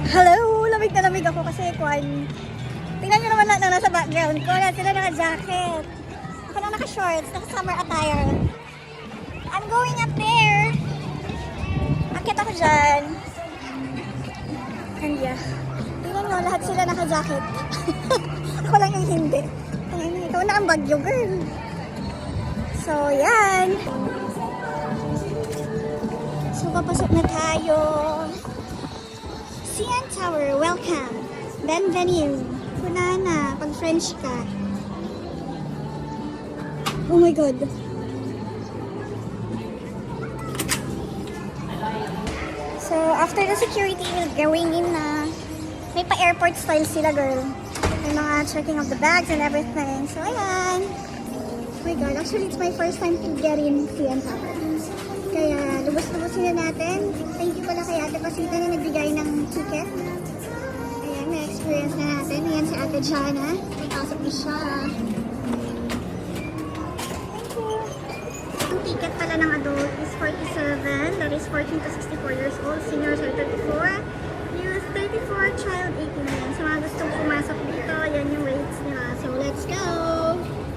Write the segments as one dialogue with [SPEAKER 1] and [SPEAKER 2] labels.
[SPEAKER 1] Hello! Lamig na lamig ako kasi tingnan nyo naman na nasa background ko. Lahat sila naka-jacket. Ako lang naka-shorts, naka-summer attire. I'm going up there. Akit ako dyan. And yeah. Tingnan nyo, lahat sila naka-jacket. Ako lang yung hindi. Ikaw na ang bagyo, girl. So, yan. So, papasok na tayo. CN Tower, welcome. Bienvenue. Kuna na, pag French ka. Oh my God. So, after the security, we're going in na. May pa-airport style sila, girl. May mga checking of the bags and everything. So, ayan. Oh my God, actually, it's my first time to get in CN Tower. Kaya, lubos-lubosin na natin. Thank you pala kay Ate Pasita na nagbigay ng ticket. Ayan, na-experience na natin. Ayan si Ate Jana. May pasok na siya. Thank you. Ang ticket pala ng adult is 47. That is 14 to 64 years old. Seniors are 34. Youth 34. Child 18 yan. Sa mga gustong pumasok dito, yan yung rates nila. So, let's go!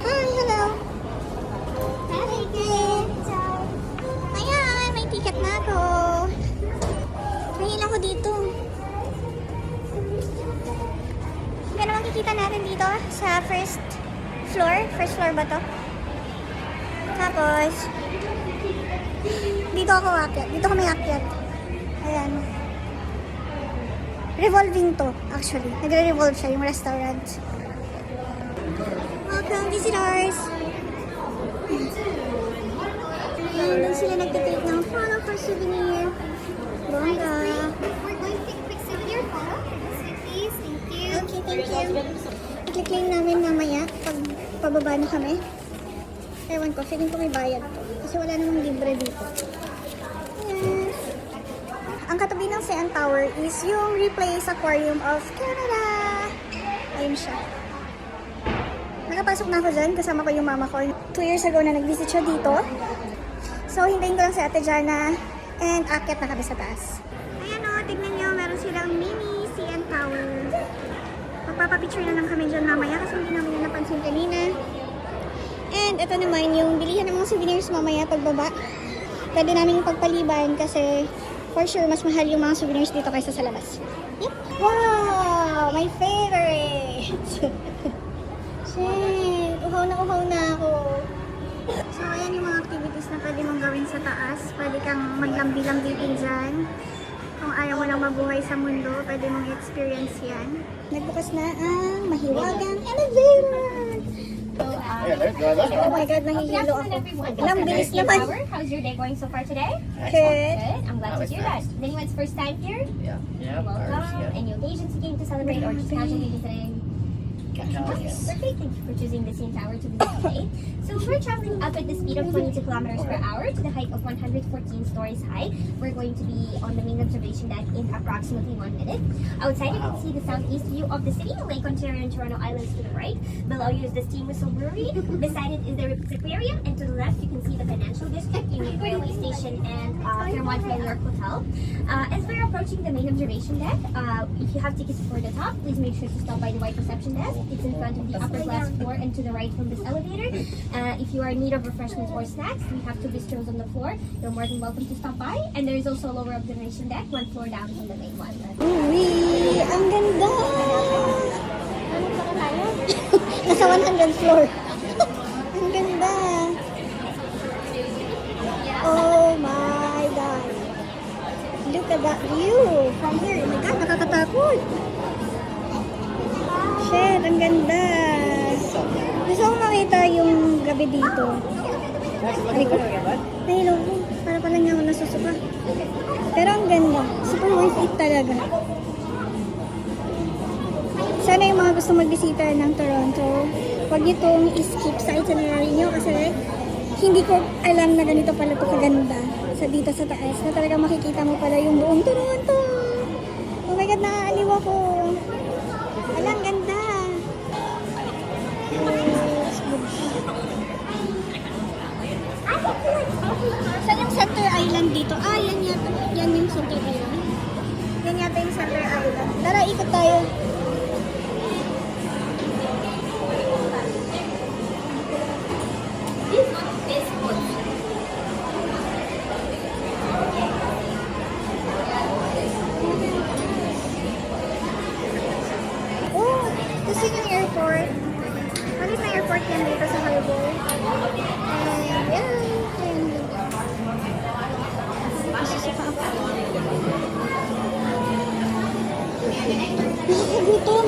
[SPEAKER 1] Hi! Hello! Hi, ticket! Ayan! May ticket na ako! Mahila ko dito. Yan ang makikita natin dito sa first floor. First floor ba to? Tapos, dito ako akyat. Dito kami akyat. Ayan. Revolving to, actually. Nagre-revolve siya yung restaurant. Welcome, visitors! Ayan, doon sila nagtitake ng photo for souvenir. Bongga.
[SPEAKER 2] We're going to take a quick souvenir photo. Please, thank you.
[SPEAKER 1] Okay, thank you. I-click namin mamaya pag pababa na kami. Ewan ko, feeling ko may bayad to. Kasi wala namang libre dito. Ayan. Ang katabi ng CN Tower is yung Replace Aquarium of Canada. Ayun siya. Nakapasok na ako dyan kasama ko yung mama ko. 2 years ago na nag-visit siya dito. So, hintayin ko lang si Ate Jana and akyat na kami sa taas. Ayan o, tignan nyo, meron silang mini CN Tower. Magpapapicture na lang kami dyan mamaya kasi hindi namin yung napansin kanina. And ito naman yung bilihan ng mga souvenirs mamaya pagbaba. Pwede namin yung pagpaliban kasi for sure mas mahal yung mga souvenirs dito kaysa sa labas. Yep. Wow! My favorite! Shit! Uhaw na ako. So, ayan yung mga activities na pwede mong gawin sa taas. Pwede kang maglambi-lambi din dyan. Kung ayaw mo lang mabuhay sa mundo, pwede mong experience yan. Nagbukas na ang mahiwagang elevator! Oh my God, nahihilo ako. Ilang bilis naman.
[SPEAKER 2] How's your day going so far today?
[SPEAKER 1] Good.
[SPEAKER 2] Good. I'm glad to hear that. Is anyone's first time here?
[SPEAKER 3] Yeah.
[SPEAKER 2] Welcome. Any occasions you came to celebrate or just casually visiting? Perfect. Thank you for choosing the CN Tower to visit today. So we're traveling up at the speed of 22 kilometers per hour to the height of 114 stories high. We're going to be on the main observation deck in approximately 1 minute. Outside, you can see the southeast view of the city, Lake Ontario and Toronto Islands to the right. Below you is the Steam Whistle Brewery. Beside it is the Ripley's Aquarium, and to the left you can see the Financial District, Union Railway Station, and Fairmont New York Hotel. As we're approaching the main observation deck, if you have tickets for the top, please make sure to stop by the white reception desk. It's in front of the upper glass floor and to the right from this elevator. If you are in need of refreshments or snacks, we have 2 bistros on the floor. You're more than welcome to stop by. And there is also a lower observation deck, 1 floor down from the main one.
[SPEAKER 1] Uy, ang ganda! Nasa 100th floor. Ang ganda! Oh my God! Look at that view from here. Oh my God, nakakatakot! Shit, ang ganda! Gusto kong makita yung gabi dito. Ay ko. Nahilo ko. Para pala niya ako nasusuka. Pero ang ganda. Super worth it talaga. Sana yung mga gusto magbisita ng Toronto, huwag niyo itong i-skip sa itinerary niyo kasi hindi ko alam na ganito pala ito kaganda sa dito sa taas na talagang makikita mo pala yung buong Toronto. Oh my God, naaaliw ako. Alang ganda. Saan yung Center Island dito? Ah, yan yung Center Island. Yan yata yung Center Island. Tara, ikot tayo. Oh, gusto niyo yung airport? Malit na airport yan dito sa Harbor. And, yeah. Gutom.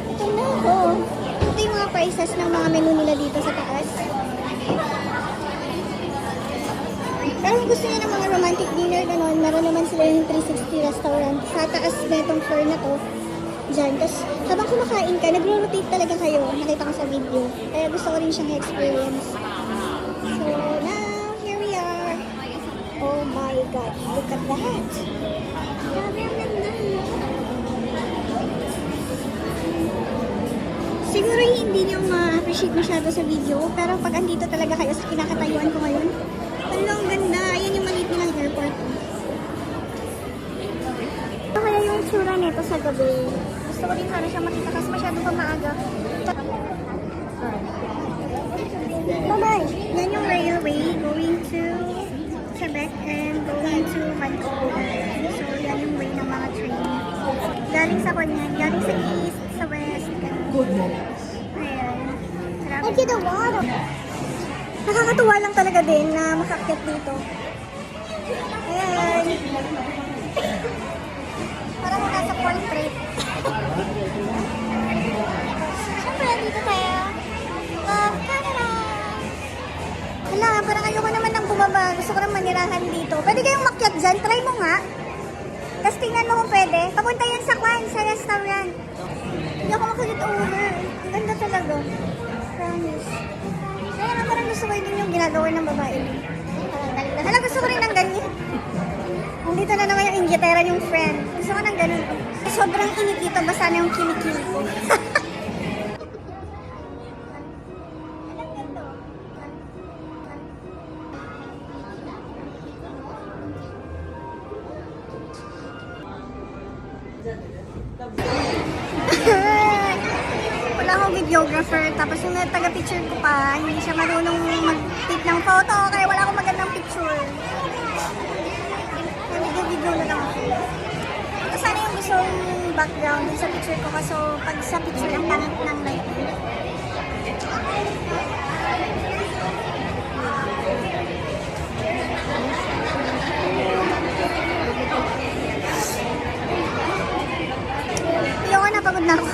[SPEAKER 1] Gutom na ako. Ito yung mga prices ng mga menu nila dito sa taas. Pero kung gusto niyo ng mga romantic dinner, gano'n, meron naman sila yung 360 restaurant sa taas na itong floor na to. Diyan. Tapos, habang kumakain ka, nagro-rotate talaga kayo. Nakita ko sa video. Kaya gusto ko rin siyang experience. So, now, here we are. Oh my God. Look at that. Grabe ang ganda. Siguro hindi niyo ma-appreciate masyado sa video, pero pag andito talaga kayo sa kinakatayuan ko ngayon, ang ganda. Ayan yung maliit nilang airport. Ito kaya yung tsura nito sa gabi. Gusto ko din sana siya makita kasi masyado pa maaga. Bye-bye! Yan yung railway going to Quebec and going to Vancouver. So, yan yung way ng mga train. Galing sa Konyan, galing sa east, sa west. Ayan. Look at the water! Nakakatuwa lang talaga din na makakyat dito. Ayan. Parang nasa portrait. Siyempre, dito tayo. Love Canada! Hala, parang ayoko naman ng bumaba. Gusto ko naman manirahan dito. Pwede kayong makyat dyan. Try mo nga. Tapos tingnan mo kung pwede. Papunta yan sa Kwan, sa restaurant. Hindi ako makalit over. Ang ganda talaga. Promise. Kaya nga parang gusto ko din yung ginagawa ng babae. Hala, gusto ko rin ng ganyan. Nandito na naman yung inggitera yung friend. Gusto ko ng ganun. Sobrang init dito. Basta na yung kilikili ko. Wala akong videographer, tapos yung taga-picture ko pa, hindi siya marunong mag-take ng photo, kaya wala akong magandang picture. Kaya video-video na lang ako. Ito sana yung gusto yung background din sa picture ko, kaso pag sa picture ang pangit ng light. Ayoko na, pagod na ako.